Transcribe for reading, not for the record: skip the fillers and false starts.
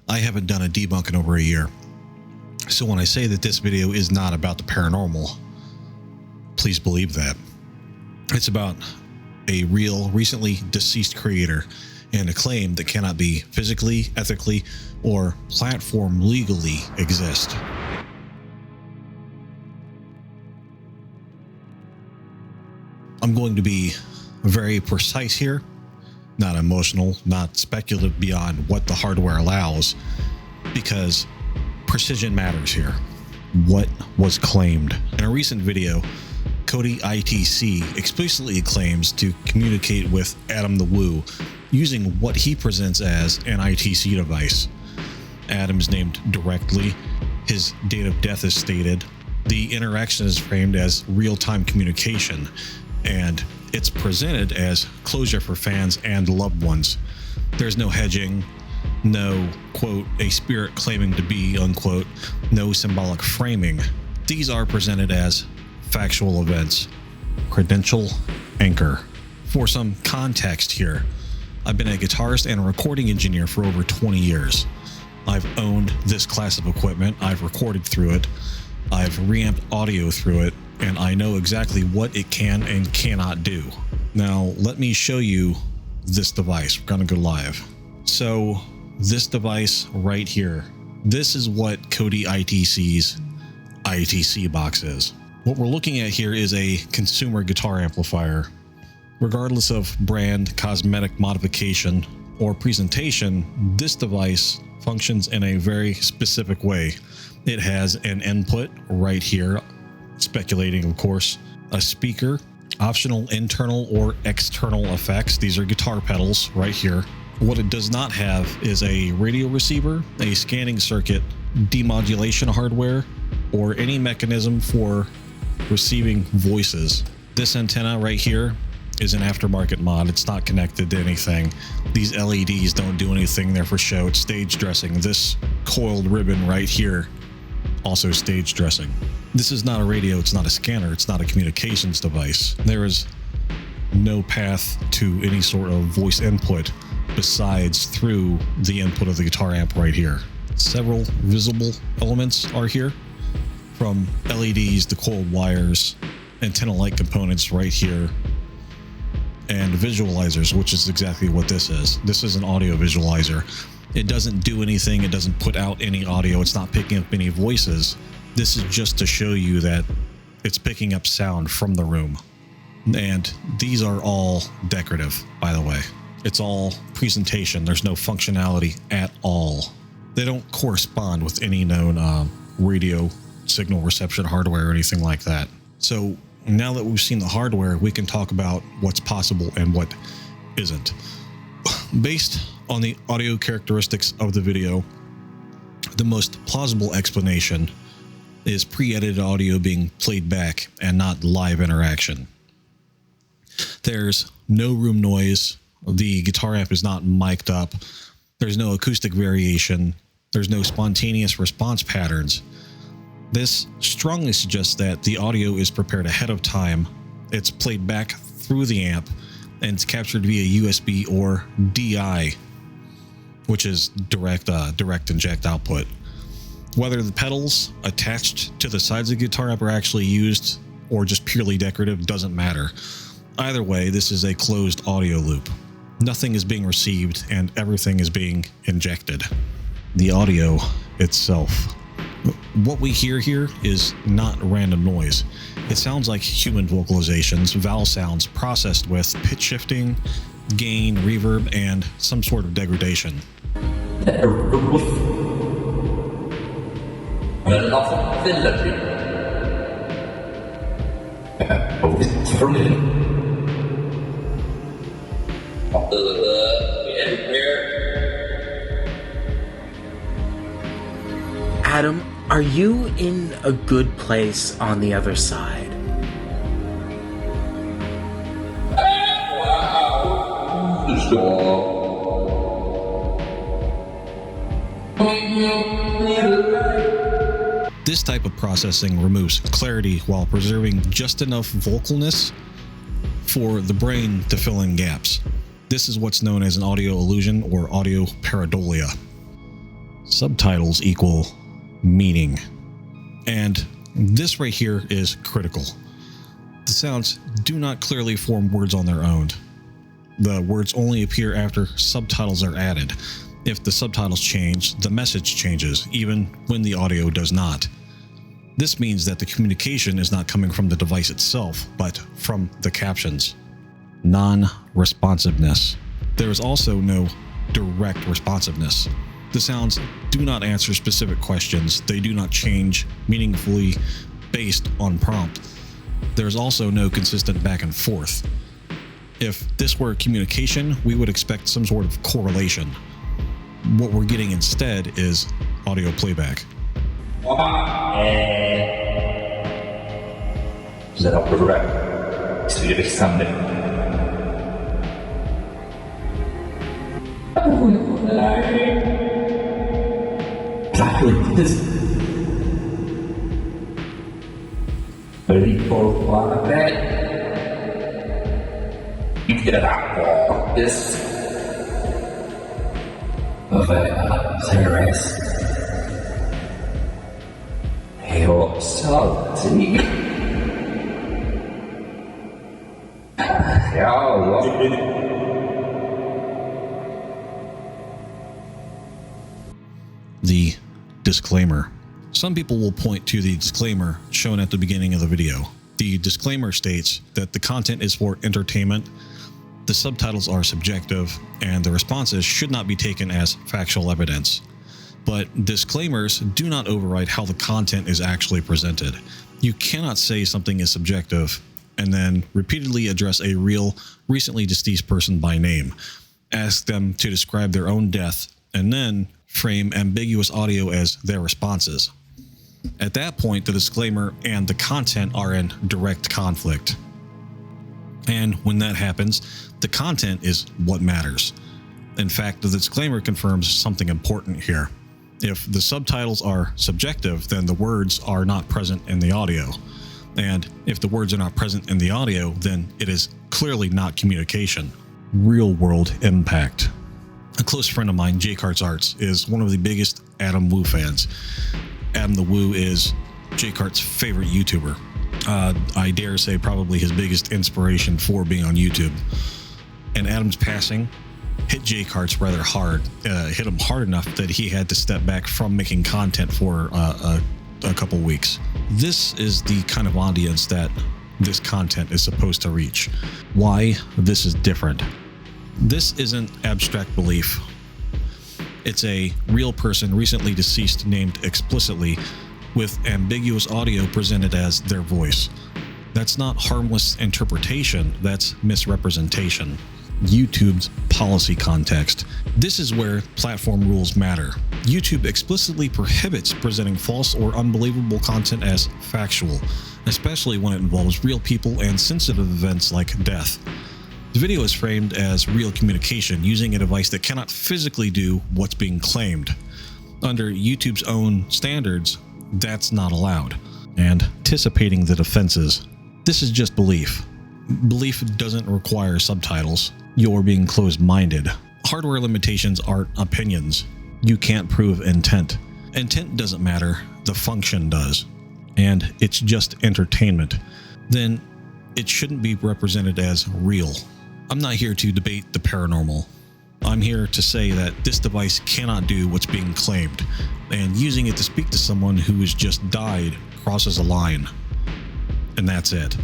I haven't done a debunk in over a year. So when I say that this video is not about the paranormal, please believe that. It's about a real, recently deceased creator and a claim that cannot be physically, ethically, or platform legally exist. I'm going to be very precise here, not emotional, not speculative beyond what the hardware allows, because precision matters here. What was claimed? In a recent video, Cody ITC explicitly claims to communicate with Adam the Woo using what he presents as an ITC device. Adam is named directly, his date of death is stated, the interaction is framed as real-time communication, and it's presented as closure for fans and loved ones. There's no hedging, no, quote, a spirit claiming to be, unquote, no symbolic framing. These are presented as factual events. Credential anchor. For some context here, I've been a guitarist and a recording engineer for over 20 years. I've owned this class of equipment, I've recorded through it, I've reamped audio through it, and I know exactly what it can and cannot do. Now, let me show you this device. We're gonna go live. So, this device right here, this is what Cody ITC's ITC box is. What we're looking at here is a consumer guitar amplifier. Regardless of brand, cosmetic modification, or presentation, this device functions in a very specific way. It has an input right here, speculating of course, a speaker, optional internal or external effects. These are guitar pedals right here. What it does not have is a radio receiver, a scanning circuit, demodulation hardware, or any mechanism for receiving voices. This antenna right here is an aftermarket mod. It's not connected to anything. These LEDs don't do anything there for show. It's stage dressing. This coiled ribbon right here, also stage dressing. This is not a radio. It's not a scanner. It's not a communications device. There is no path to any sort of voice input besides through the input of the guitar amp right here. Several visible elements are here, from LEDs to coiled wires, antenna-like components right here, and visualizers, which is exactly what this is. This is an audio visualizer. It doesn't do anything. It doesn't put out any audio. It's not picking up any voices. This is just to show you that it's picking up sound from the room. And these are all decorative, by the way. It's all presentation. There's no functionality at all. They don't correspond with any known radio signal reception hardware or anything like that. So now that we've seen the hardware, we can talk about what's possible and what isn't. Based on the audio characteristics of the video, the most plausible explanation is pre-edited audio being played back and not live interaction. There's no room noise. The guitar amp is not mic'd up. There's no acoustic variation. There's no spontaneous response patterns. This strongly suggests that the audio is prepared ahead of time. It's played back through the amp and it's captured via USB or DI, which is direct inject output. Whether the pedals attached to the sides of the guitar amp are actually used or just purely decorative doesn't matter. Either way, this is a closed audio loop. Nothing is being received and everything is being injected. The audio itself. What we hear here is not random noise. It sounds like human vocalizations, vowel sounds processed with pitch shifting, gain, reverb, and some sort of degradation. Adam, are you in a good place on the other side? This type of processing removes clarity while preserving just enough vocalness for the brain to fill in gaps. This is what's known as an audio illusion or audio pareidolia. Subtitles equal meaning. And this right here is critical. The sounds do not clearly form words on their own. The words only appear after subtitles are added. If the subtitles change, the message changes, even when the audio does not. This means that the communication is not coming from the device itself, but from the captions. Non-responsiveness. There is also no direct responsiveness. The sounds do not answer specific questions. They do not change meaningfully based on prompt. There is also no consistent back and forth. If this were communication, we would expect some sort of correlation. What we're getting instead is audio playback. The disclaimer. Some people will point to the disclaimer shown at the beginning of the video. The disclaimer states that the content is for entertainment, the subtitles are subjective, and the responses should not be taken as factual evidence. But disclaimers do not override how the content is actually presented. You cannot say something is subjective and then repeatedly address a real, recently deceased person by name, ask them to describe their own death, and then frame ambiguous audio as their responses. At that point, the disclaimer and the content are in direct conflict. And when that happens, the content is what matters. In fact, the disclaimer confirms something important here. If the subtitles are subjective, then the words are not present in the audio. And if the words are not present in the audio, then it is clearly not communication. Real world impact. A close friend of mine, Jake Hart's Arts, is one of the biggest Adam Wu fans. Adam the Wu is Jake Hart's favorite YouTuber. I dare say probably his biggest inspiration for being on YouTube. And Adam's passing hit Jake Hart's rather hard, hit him hard enough that he had to step back from making content for a couple weeks. This is the kind of audience that this content is supposed to reach. Why this is different. This isn't abstract belief. It's a real person recently deceased named explicitly with ambiguous audio presented as their voice. That's not harmless interpretation, that's misrepresentation. YouTube's policy context. This is where platform rules matter. YouTube explicitly prohibits presenting false or unbelievable content as factual, especially when it involves real people and sensitive events like death. The video is framed as real communication using a device that cannot physically do what's being claimed. Under YouTube's own standards, that's not allowed. And anticipating the defenses. This is just belief. Belief doesn't require subtitles. You're being closed-minded. Hardware limitations aren't opinions. You can't prove intent. Intent doesn't matter, the function does. And it's just entertainment. Then it shouldn't be represented as real. I'm not here to debate the paranormal. I'm here to say that this device cannot do what's being claimed, and using it to speak to someone who has just died crosses a line. And that's it.